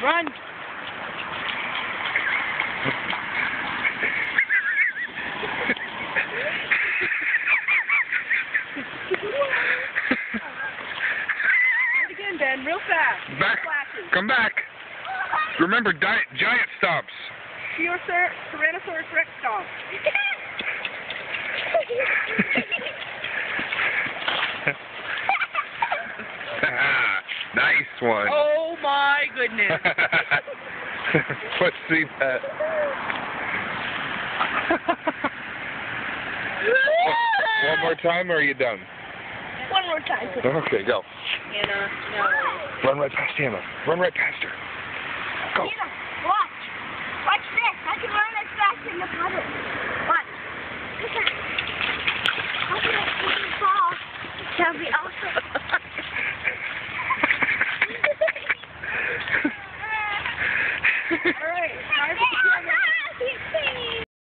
Run. Do it again, Ben, real fast. Back. Flashes. Come back. Remember, giant stops. Tyrannosaurus Rex stomp. Nice one. Oh my goodness. Let's see that. One more time, or are you done? One more time. Okay, go. Hannah, no. Run right past Hannah. Run right past her. Go. Hannah, watch. Watch this. I can run as fast as the puddle. Watch. Look at that. Look at that ball. That'll be awesome. All